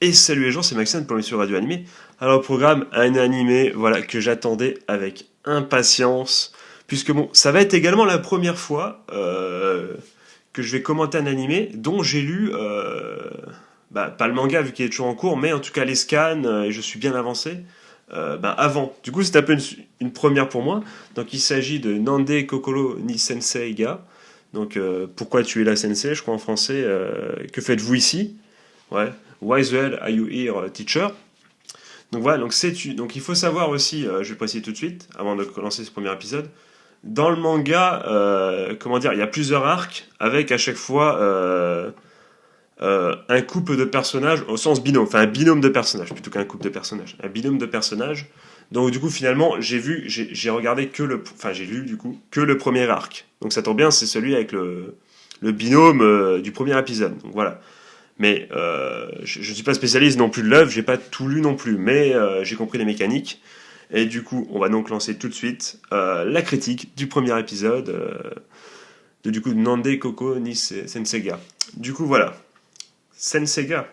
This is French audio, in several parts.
Et salut les gens, c'est Maxime pour l'émission Radio Animé. Alors au programme, un animé voilà, que j'attendais avec impatience, puisque bon, ça va être également la première fois que je vais commenter un animé dont j'ai lu, pas le manga vu qu'il est toujours en cours, mais en tout cas les scans, et je suis bien avancé, avant. Du coup c'est un peu une première pour moi. Donc il s'agit de Nande Kokoro ni Sensei Ga. Donc pourquoi tu es là Sensei, je crois en français, que faites-vous ici? Ouais. Why the hell are you here, teacher? Donc voilà, donc il faut savoir aussi, je vais préciser tout de suite, avant de lancer ce premier épisode, dans le manga, comment dire, il y a plusieurs arcs avec à chaque fois un couple de personnages au sens binôme, enfin un binôme de personnages plutôt qu'un couple de personnages, un binôme de personnages. Donc du coup finalement j'ai regardé que j'ai lu du coup que le premier arc. Donc ça tombe bien, c'est celui avec le binôme du premier épisode. Donc voilà. Mais je ne suis pas spécialiste non plus de l'œuvre, j'ai pas tout lu non plus, mais j'ai compris les mécaniques. Et du coup, on va donc lancer tout de suite la critique du premier épisode de du coup Nande Koko ni Senseiga. Du coup, voilà. Senseiga.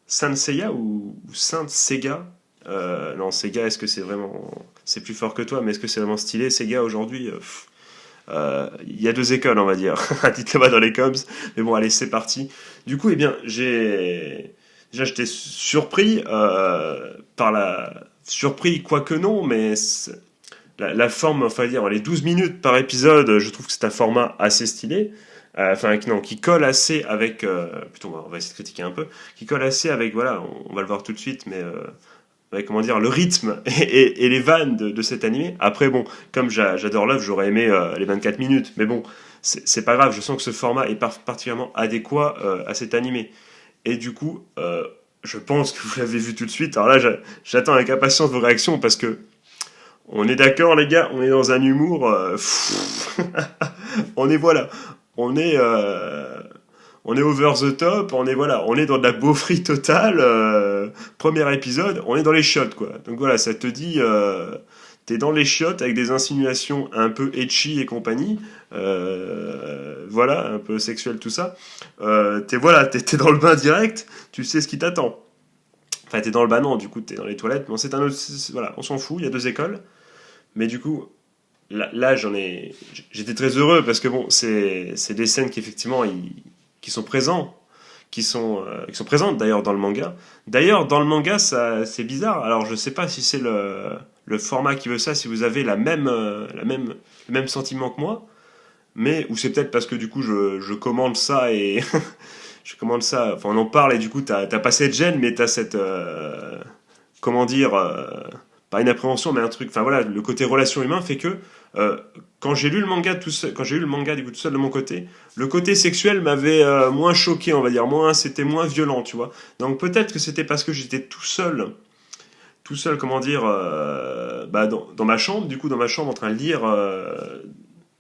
Senseiya ou Saint Seiga. Non, Sega, est-ce que c'est vraiment. C'est plus fort que toi, mais est-ce que c'est vraiment stylé Sega aujourd'hui il y a deux écoles, on va dire. Dites-le moi dans les coms. Mais bon, allez, c'est parti. Du coup, eh bien, déjà, j'étais surpris par la. Surpris, quoique non, mais la forme, enfin, dire, les 12 minutes par épisode, je trouve que c'est un format assez stylé. Enfin, non, qui colle assez avec. Plutôt, on va essayer de critiquer un peu. Qui colle assez avec, voilà, on va le voir tout de suite, mais avec, comment dire, le rythme et les vannes de cet animé. Après, bon, comme j'adore l'œuvre, j'aurais aimé les 24 minutes, mais bon, c'est pas grave, je sens que ce format est particulièrement adéquat à cet animé. Et du coup, je pense que vous l'avez vu tout de suite. Alors là, j'attends avec impatience vos réactions parce que on est d'accord, les gars, on est dans un humour. On est, voilà, on est. On est over the top, on est dans de la beaufrie totale. Premier épisode, on est dans les chiottes, quoi. Donc voilà, ça te dit, t'es dans les chiottes avec des insinuations un peu etchy et compagnie. Voilà, un peu sexuel tout ça. T'es dans le bain direct, tu sais ce qui t'attend. Enfin, t'es dans le bain, non, du coup, t'es dans les toilettes. Mais c'est un autre, voilà, on s'en fout, il y a deux écoles. Mais du coup, là j'étais très heureux parce que bon, c'est des scènes qui effectivement, qui sont présents, qui sont présentes d'ailleurs dans le manga. D'ailleurs, dans le manga, ça, c'est bizarre. Alors, je sais pas si c'est le format qui veut ça, si vous avez le même sentiment que moi, mais ou c'est peut-être parce que du coup, je commande ça et je commande ça. Enfin, on en parle et du coup, t'as pas cette gêne, mais t'as cette comment dire. Pas une appréhension, mais un truc. Enfin voilà, le côté relation humain fait que quand j'ai lu le manga tout seul, quand j'ai lu le manga du coup tout seul de mon côté, le côté sexuel m'avait moins choqué, on va dire, c'était moins violent, tu vois. Donc peut-être que c'était parce que j'étais tout seul, comment dire, dans ma chambre, du coup dans ma chambre en train de lire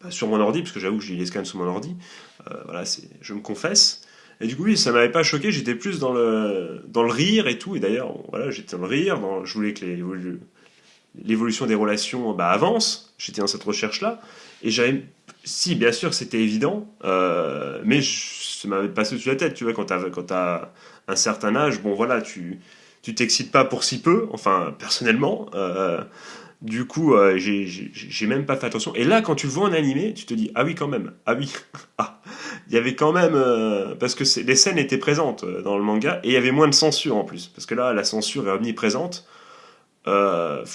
sur mon ordi, parce que j'avoue que je lis les scans sur mon ordi. Voilà, je me confesse. Et du coup, oui, ça m'avait pas choqué, j'étais plus dans le rire et tout. Et d'ailleurs, voilà, j'étais dans le rire, je voulais que l'évolution des relations avance. J'étais dans cette recherche-là. Et si, bien sûr, c'était évident, mais ça m'avait passé au-dessus de la tête. Tu vois, quand t'as un certain âge, bon, voilà, tu t'excites pas pour si peu, enfin, personnellement. Du coup, j'ai même pas fait attention. Et là, quand tu le vois en animé, tu te dis, ah oui, quand même, ah oui, ah, il y avait quand même, parce que les scènes étaient présentes dans le manga, et il y avait moins de censure en plus. Parce que là, la censure est omniprésente. Euh,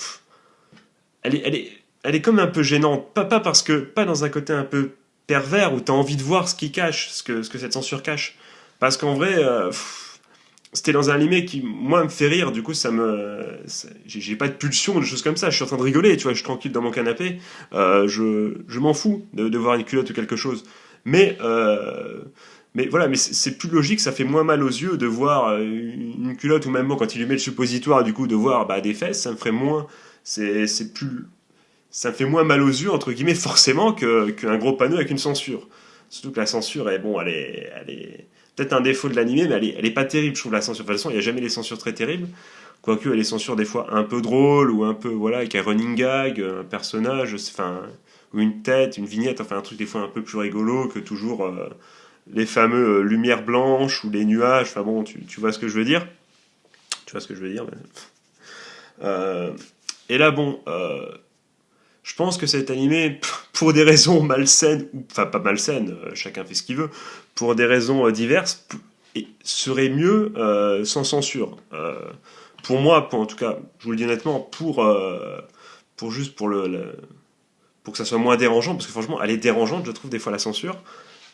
elle est, elle est, elle est comme un peu gênante. Pas parce que, pas dans un côté un peu pervers où t'as envie de voir ce qui cache, ce que cette censure cache. Parce qu'en vrai, c'était dans un animé qui, moi, me fait rire. Du coup, j'ai pas de pulsion, de choses comme ça. Je suis en train de rigoler, tu vois, je suis tranquille dans mon canapé. Je m'en fous de voir une culotte ou quelque chose. Mais, mais voilà, mais c'est plus logique, ça fait moins mal aux yeux de voir une culotte ou même bon, quand il lui met le suppositoire, du coup, de voir des fesses, ça me ferait moins. C'est plus. Ça me fait moins mal aux yeux, entre guillemets, forcément, qu'un gros panneau avec une censure. Surtout que la censure, elle est peut-être un défaut de l'animé, mais elle est pas terrible, je trouve, la censure. De toute façon, il n'y a jamais des censures très terribles. Quoique, elle est censure des fois un peu drôle, ou un peu, voilà, avec un running gag, un personnage, enfin, ou une tête, une vignette, enfin, un truc des fois un peu plus rigolo que toujours les fameux lumières blanches ou les nuages, enfin bon, tu vois ce que je veux dire. Tu vois ce que je veux dire, et là, bon, je pense que cet animé, pour des raisons malsaines, enfin pas malsaines, chacun fait ce qu'il veut, pour des raisons diverses, serait mieux sans censure. Pour moi, en tout cas, je vous le dis honnêtement, pour juste pour que ça soit moins dérangeant, parce que franchement, elle est dérangeante, je trouve, des fois la censure.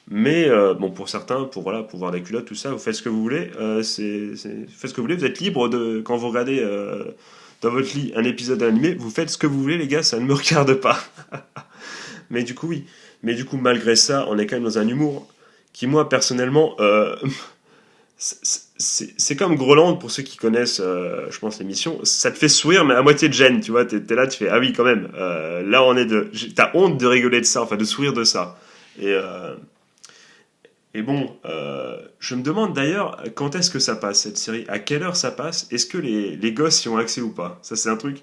Mais bon, pour certains, pour voir des culottes, tout ça, vous faites ce que vous voulez. Faites ce que vous voulez. Vous êtes libre de quand vous regardez dans votre lit un épisode animé, vous faites ce que vous voulez, les gars, ça ne me regarde pas. Mais du coup, oui. Mais du coup, malgré ça, on est quand même dans un humour qui, moi, personnellement, c'est comme Groland, pour ceux qui connaissent, je pense, l'émission. Ça te fait sourire, mais à moitié de gêne, tu vois. T'es là, tu fais, ah oui, quand même. Là, t'as honte de rigoler de ça, enfin, de sourire de ça. Et bon, je me demande d'ailleurs quand est-ce que ça passe cette série, à quelle heure ça passe, est-ce que les gosses y ont accès ou pas? Ça c'est un truc.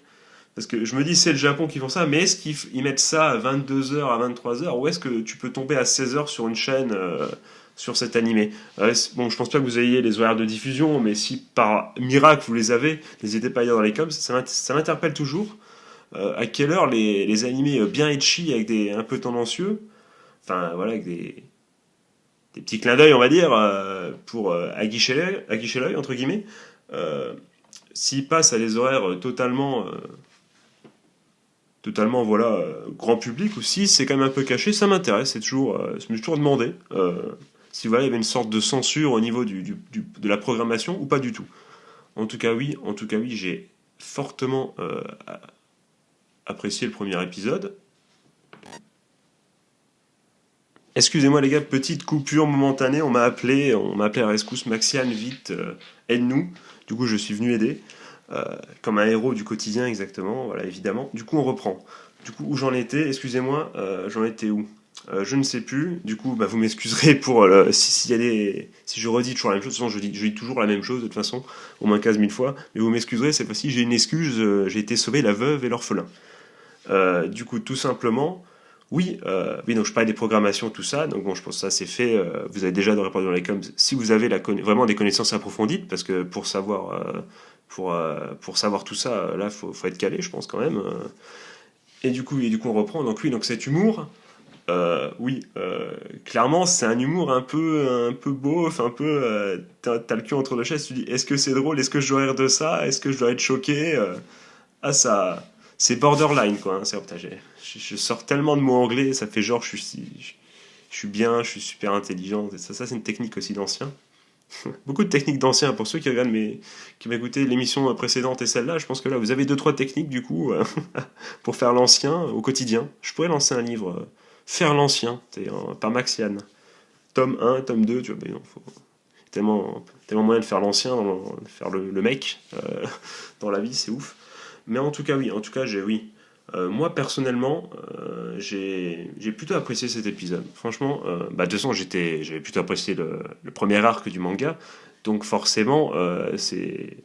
Parce que je me dis c'est le Japon qui font ça, mais est-ce qu'ils mettent ça à 22 h, à 23 h, ou est-ce que tu peux tomber à 16 h sur une chaîne sur cet animé? Bon, je pense pas que vous ayez les horaires de diffusion, mais si par miracle vous les avez, n'hésitez pas à lire dans les coms, ça m'interpelle toujours. À quelle heure les animés bien etchi, avec un peu tendancieux, enfin voilà, avec des petits clins d'œil, on va dire, pour aguicher l'œil, entre guillemets, s'ils passent à des horaires totalement voilà, grand public, ou si c'est quand même un peu caché, ça m'intéresse, je me suis toujours demandé si voilà, il y avait une sorte de censure au niveau de la programmation, ou pas du tout. En tout cas, oui, j'ai fortement apprécié le premier épisode. Excusez-moi les gars, petite coupure momentanée, on m'a appelé à la rescousse, Maxiane, vite, aide-nous. Du coup, je suis venu aider, comme un héros du quotidien exactement, voilà, évidemment. Du coup, on reprend. Du coup, où j'en étais, excusez-moi, j'en étais où? Je ne sais plus. Du coup, bah, vous m'excuserez pour si je redis toujours la même chose. De toute façon, je dis toujours la même chose de toute façon, au moins 15 000 fois. Mais vous m'excuserez, cette fois-ci, j'ai une excuse. J'ai été sauver la veuve et l'orphelin. Du coup, tout simplement, oui, donc je parlais des programmations, tout ça. Donc bon, je pense que ça c'est fait. Vous avez déjà répondu dans les coms si vous avez vraiment des connaissances approfondies, parce que pour savoir tout ça, là, faut être calé, je pense quand même. Et du coup, on reprend. Donc oui, donc cet humour, clairement, c'est un humour un peu beauf, un peu. T'as le cul entre deux chaises. Tu dis, est-ce que c'est drôle? Est-ce que je dois rire de ça? Est-ce que je dois être choqué? Ça, c'est borderline, quoi. Hein, je sors tellement de mots anglais, ça fait genre je suis bien, je suis super intelligent. Ça c'est une technique aussi d'ancien. Beaucoup de techniques d'anciens. Pour ceux qui m'ont écouté l'émission précédente et celle-là, je pense que là, vous avez 2-3 techniques, du coup, pour faire l'ancien au quotidien. Je pourrais lancer un livre, Faire l'ancien, par Maxiane. Tome 1, tome 2, tu vois, mais non, faut tellement moyen de faire l'ancien, de faire le mec dans la vie, c'est ouf. Mais en tout cas, oui, oui. Moi, personnellement, j'ai plutôt apprécié cet épisode. Franchement, de toute façon, j'avais plutôt apprécié le premier arc du manga. Donc forcément, si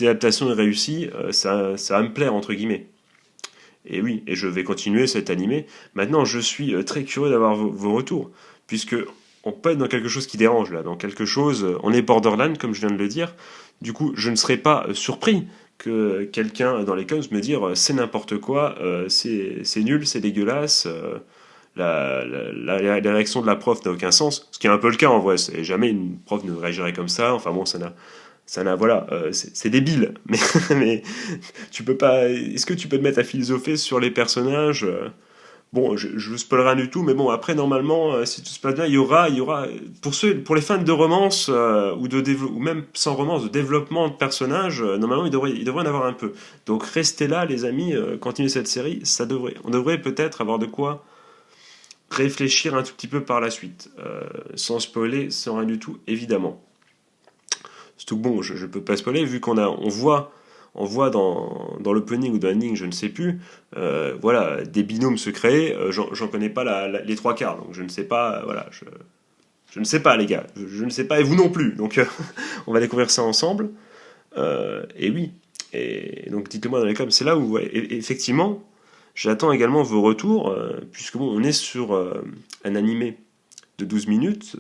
l'adaptation est réussie, ça va me plaire, entre guillemets. Et oui, et je vais continuer cet animé. Maintenant, je suis très curieux d'avoir vos retours, puisque on peut être dans quelque chose qui dérange, là, dans quelque chose, on est borderline, comme je viens de le dire. Du coup, je ne serais pas surpris que quelqu'un dans les coms me dise c'est n'importe quoi, c'est nul, c'est dégueulasse, la réaction de la prof n'a aucun sens, ce qui est un peu le cas en vrai, jamais une prof ne réagirait comme ça, enfin bon, voilà, c'est débile, mais tu peux pas, est-ce que tu peux te mettre à philosopher sur les personnages? Bon, je vous spoilerai rien du tout, mais bon, après, normalement, si tout se passe bien, il y aura, pour les fans de romance, ou même sans romance, de développement de personnages, normalement, il devrait en avoir un peu. Donc, restez là, les amis, continuez cette série, on devrait peut-être avoir de quoi réfléchir un tout petit peu par la suite, sans spoiler, sans rien du tout, évidemment. Surtout que bon, je ne peux pas spoiler, vu on voit dans l'opening ou dans l'ending, je ne sais plus, voilà, des binômes se créer, j'en connais pas les trois quarts, donc je ne sais pas, voilà, je ne sais pas les gars, je ne sais pas et vous non plus, donc on va découvrir ça ensemble, et oui, et donc dites-le-moi dans les coms, c'est là où, ouais, effectivement, j'attends également vos retours, puisque bon, on est sur un animé de 12 minutes,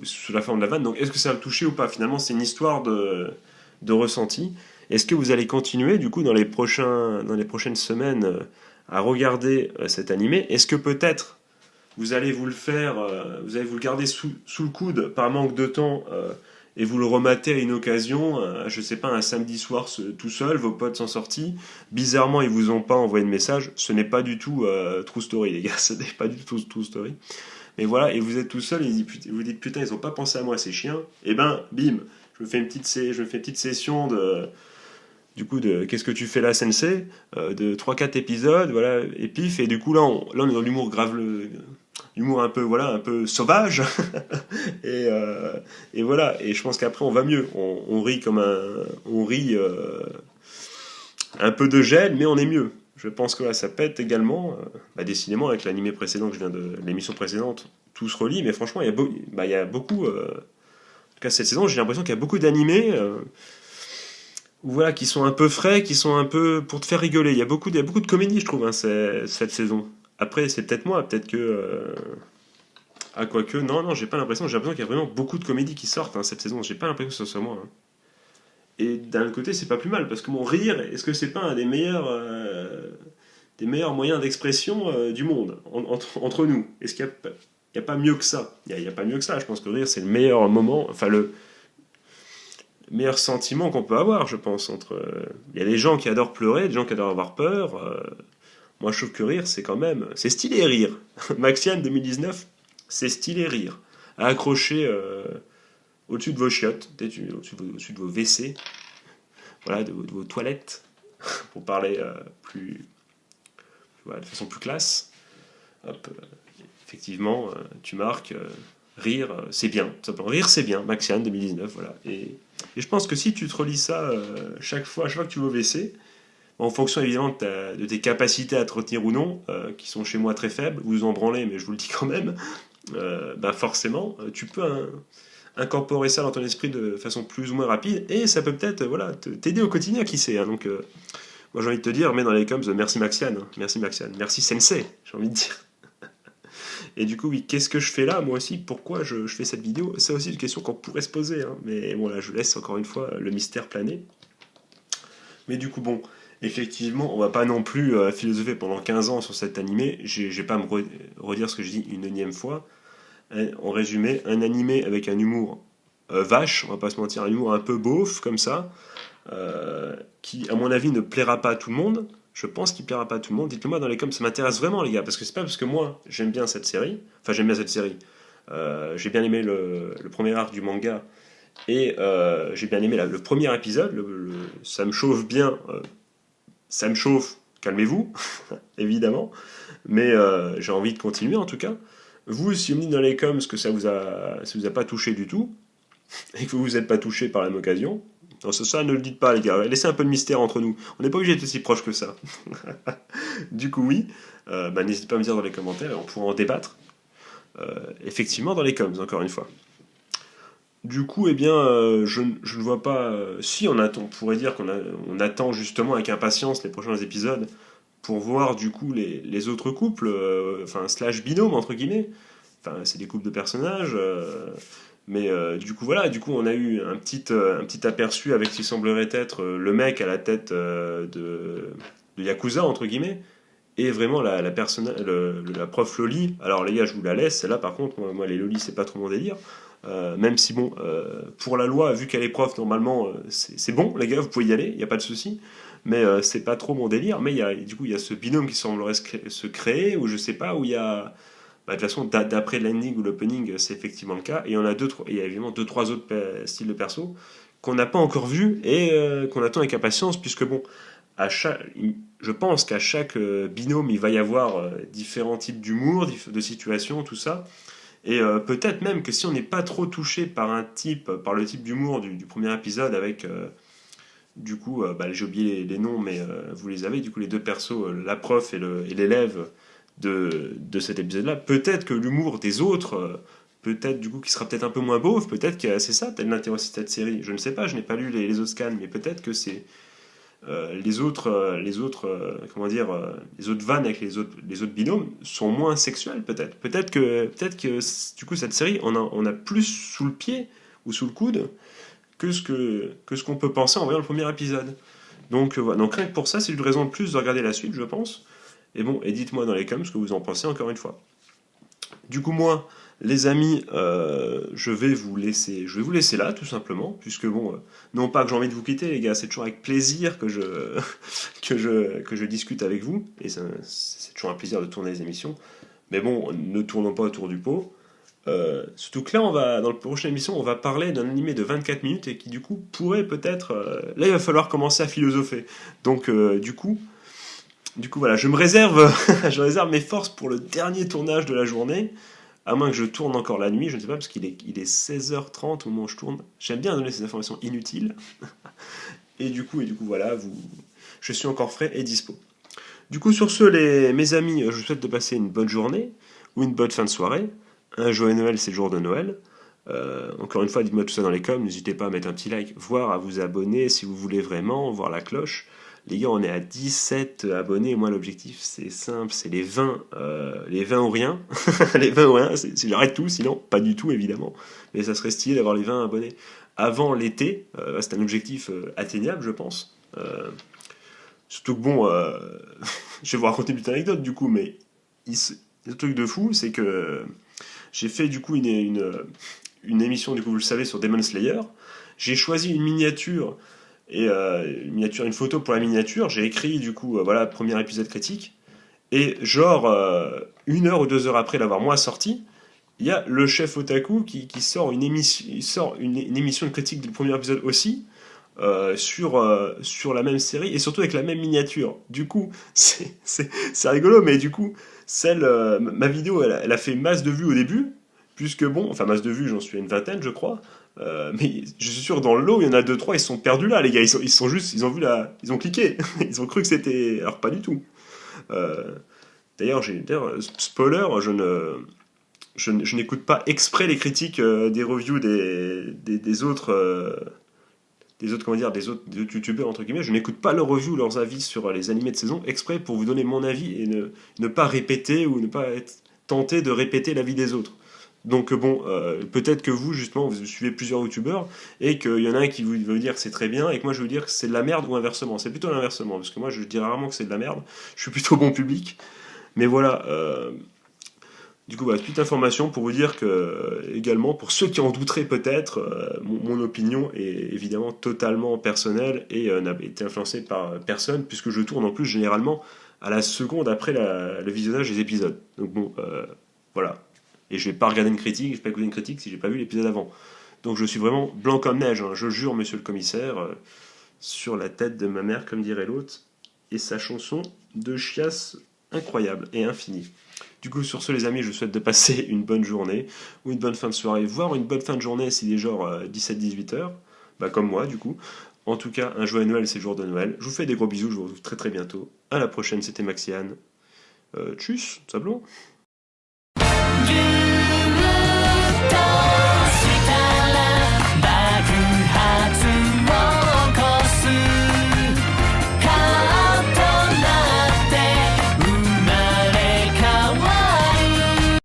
sous la forme de la vanne. Donc est-ce que ça va le toucher ou pas? Finalement, c'est une histoire de ressenti. Est-ce que vous allez continuer, du coup, dans les prochaines semaines, à regarder cet animé? Est-ce que peut-être vous allez vous le faire, vous allez vous le garder sous le coude par manque de temps et vous le rematez à une occasion, je sais pas, un samedi soir tout seul, vos potes sont sortis, bizarrement ils vous ont pas envoyé de message, ce n'est pas du tout True Story les gars, ce n'est pas du tout True Story. Mais voilà, et vous êtes tout seul et vous dites putain ils ont pas pensé à moi ces chiens, et ben bim, je me fais une petite session du coup de qu'est-ce que tu fais là sensei, de 3-4 épisodes, voilà, et pif, et du coup là on est dans l'humour grave, l'humour un peu, voilà, un peu sauvage, et voilà, et je pense qu'après on va mieux, on rit on rit un peu de gel, mais on est mieux. Je pense que là ça pète également, décidément avec l'animé précédent que je viens de l'émission précédente, tout se relie, mais franchement il y a beaucoup, en tout cas cette saison j'ai l'impression qu'il y a beaucoup d'animés, voilà, qui sont un peu frais, qui sont un peu pour te faire rigoler. Il y a beaucoup de comédie, je trouve, hein, cette saison. Après, c'est peut-être moi, peut-être que. Ah, quoique, non, j'ai pas l'impression. J'ai l'impression qu'il y a vraiment beaucoup de comédies qui sortent cette saison. J'ai pas l'impression que ce soit moi. Hein. Et d'un côté, c'est pas plus mal, parce que mon rire, est-ce que c'est pas un des meilleurs moyens d'expression du monde, entre nous? Est-ce qu'il y a pas mieux que ça? Il y a pas mieux que ça. Je pense que le rire, c'est le meilleur moment, enfin, le meilleur sentiment qu'on peut avoir, je pense. Il y a des gens qui adorent pleurer, des gens qui adorent avoir peur. Moi, je trouve que rire, c'est quand même... C'est stylé rire. Maxiane 2019, c'est stylé rire. À accrocher au-dessus de vos chiottes, au-dessus de vos WC, voilà, de vos toilettes, pour parler voilà, de façon plus classe. Hop, effectivement, tu marques... rire, c'est bien. Rire, c'est bien. Maxiane 2019, voilà. Et je pense que si tu te relis ça chaque fois que tu vas au WC, en fonction évidemment de tes capacités à te retenir ou non, qui sont chez moi très faibles, vous en branlez, mais je vous le dis quand même, forcément, tu peux incorporer ça dans ton esprit de façon plus ou moins rapide, et ça peut peut-être voilà, t'aider au quotidien, qui sait. Hein, donc, moi j'ai envie de te dire, mets dans les coms, merci Maxiane, hein, merci Sensei, j'ai envie de dire. Et du coup, oui, qu'est-ce que je fais là, moi aussi? Pourquoi je fais cette vidéo? C'est aussi une question qu'on pourrait se poser, hein. Mais bon, là, je laisse encore une fois le mystère planer. Mais du coup, bon, effectivement, on va pas non plus philosopher pendant 15 ans sur cet animé. Je vais pas me redire ce que je dis une énième fois. En résumé, un animé avec un humour vache, on va pas se mentir, un humour un peu beauf, comme ça, qui, à mon avis, ne plaira pas à tout le monde. Je pense qu'il plaira pas à tout le monde. Dites-le moi dans les coms, ça m'intéresse vraiment, les gars, parce que c'est pas parce que moi j'aime bien cette série, enfin j'aime bien cette série. J'ai bien aimé le premier arc du manga et j'ai bien aimé le premier épisode. Ça me chauffe bien, ça me chauffe. Calmez-vous, évidemment, mais j'ai envie de continuer en tout cas. Vous, si vous me dites dans les coms que ça vous a pas touché du tout et que vous vous êtes pas touché par la même occasion. Non, ça, ne le dites pas, les gars. Laissez un peu de mystère entre nous. On n'est pas obligé d'être aussi proche que ça. Du coup, oui. N'hésitez pas à me dire dans les commentaires et on pourra en débattre. Effectivement, dans les coms, encore une fois. Du coup, eh bien, je ne vois pas... si, on pourrait dire on attend justement avec impatience les prochains épisodes pour voir, du coup, les autres couples, slash binôme, entre guillemets. Enfin, c'est des couples de personnages... Mais du coup, voilà, on a eu un petit aperçu avec ce qui semblerait être le mec à la tête de Yakuza, entre guillemets, et vraiment la prof Loli. Alors les gars, je vous la laisse, celle-là par contre, moi les Loli, c'est pas trop mon délire. Même si, bon, pour la loi, vu qu'elle est prof, normalement, c'est bon, les gars, vous pouvez y aller, il n'y a pas de souci. Mais c'est pas trop mon délire. Mais il y a ce binôme qui semblerait se créer, ou je sais pas, où il y a... de toute façon, d'après l'ending ou l'opening, c'est effectivement le cas. Et il y a évidemment 2-3 autres styles de perso qu'on n'a pas encore vu et qu'on attend avec impatience, puisque bon, je pense qu'à chaque binôme, il va y avoir différents types d'humour, de situations, tout ça. Et peut-être même que si on n'est pas trop touché par le type d'humour du premier épisode, avec du coup, j'ai oublié les noms, mais vous les avez, du coup, les deux persos, la prof et l'élève de cet épisode-là. Peut-être que l'humour des autres, peut-être du coup qui sera peut-être un peu moins beauf, peut-être que c'est ça, peut-être l'intérêt aussi de cette série. Je ne sais pas, je n'ai pas lu les autres scans, mais peut-être que c'est les autres vannes avec les autres binômes sont moins sexuelles peut-être. Peut-être que du coup cette série on a plus sous le pied ou sous le coude que ce qu'on peut penser en voyant le premier épisode. Donc voilà. Donc rien que pour ça, c'est une raison de plus de regarder la suite, je pense. Et bon, et dites-moi dans les coms ce que vous en pensez encore une fois. Du coup moi, les amis, je vais vous laisser là tout simplement, puisque bon, non pas que j'ai envie de vous quitter les gars, c'est toujours avec plaisir que je que je discute avec vous, et c'est toujours un plaisir de tourner les émissions. Mais bon, ne tournons pas autour du pot. Surtout que là, dans la prochaine émission, on va parler d'un animé de 24 minutes et qui du coup pourrait peut-être. Là, il va falloir commencer à philosopher. Donc du coup voilà, je me réserve, je réserve mes forces pour le dernier tournage de la journée. À moins que je tourne encore la nuit, je ne sais pas, parce il est 16h30 au moment où je tourne. J'aime bien donner ces informations inutiles. Et du coup voilà, je suis encore frais et dispo. Du coup, sur ce, mes amis, je vous souhaite de passer une bonne journée ou une bonne fin de soirée. Un joyeux Noël, c'est le jour de Noël. Encore une fois, dites-moi tout ça dans les coms. N'hésitez pas à mettre un petit like, voire à vous abonner si vous voulez vraiment, voir la cloche. Les gars, on est à 17 abonnés. Moi, l'objectif, c'est simple, c'est les 20 ou rien. Les 20 ou rien, j'arrête tout, sinon, pas du tout, évidemment. Mais ça serait stylé d'avoir les 20 abonnés avant l'été. C'est un objectif atteignable, je pense. Surtout que bon, je vais vous raconter une petite anecdote du coup, mais le truc de fou, c'est que j'ai fait du coup une émission, du coup vous le savez, sur Demon Slayer. J'ai choisi une miniature et une photo pour la miniature. J'ai écrit du coup, voilà, premier épisode critique. Et genre, 1 heure ou 2 heures après l'avoir moi sorti, il y a le chef Otaku qui sort une émission de critique du premier épisode aussi, sur la même série et surtout avec la même miniature. Du coup, c'est rigolo, mais du coup, ma vidéo, elle a fait masse de vues au début, puisque bon, enfin masse de vues, j'en suis à une vingtaine, je crois. Mais je suis sûr, dans le lot, il y en a 2-3, ils sont perdus là, les gars. Ils sont juste, ils ont vu ils ont cliqué. Ils ont cru que c'était. Alors, pas du tout. Euh, D'ailleurs, spoiler, je n'écoute pas exprès les critiques des reviews des autres. Des autres youtubeurs, entre guillemets, je n'écoute pas leurs reviews, leurs avis sur les animés de saison, exprès pour vous donner mon avis et ne pas répéter ou ne pas être tenté de répéter l'avis des autres. Donc bon, peut-être que vous, justement, vous suivez plusieurs youtubeurs et qu'il y en a un qui veut dire que c'est très bien et que moi je veux dire que c'est de la merde ou inversement. C'est plutôt l'inversement, parce que moi je dis rarement que c'est de la merde, je suis plutôt bon public. Mais voilà, du coup, voilà, petite information pour vous dire que, également, pour ceux qui en douteraient peut-être, mon opinion est évidemment totalement personnelle et n'a été influencée par personne, puisque je tourne en plus généralement à la seconde après le visionnage des épisodes. Donc bon, voilà. Et je vais pas regarder une critique, je vais pas écouter une critique si j'ai pas vu l'épisode avant. Donc je suis vraiment blanc comme neige, hein. Je jure, monsieur le commissaire, sur la tête de ma mère, comme dirait l'autre, et sa chanson de chiasse incroyable et infinie. Du coup, sur ce, les amis, je vous souhaite de passer une bonne journée ou une bonne fin de soirée, voire une bonne fin de journée s'il est genre 17-18 heures, bah, comme moi, du coup. En tout cas, un joyeux Noël, c'est le jour de Noël. Je vous fais des gros bisous, je vous retrouve très très bientôt. À la prochaine, c'était Maxiane. Tchuss, sablon.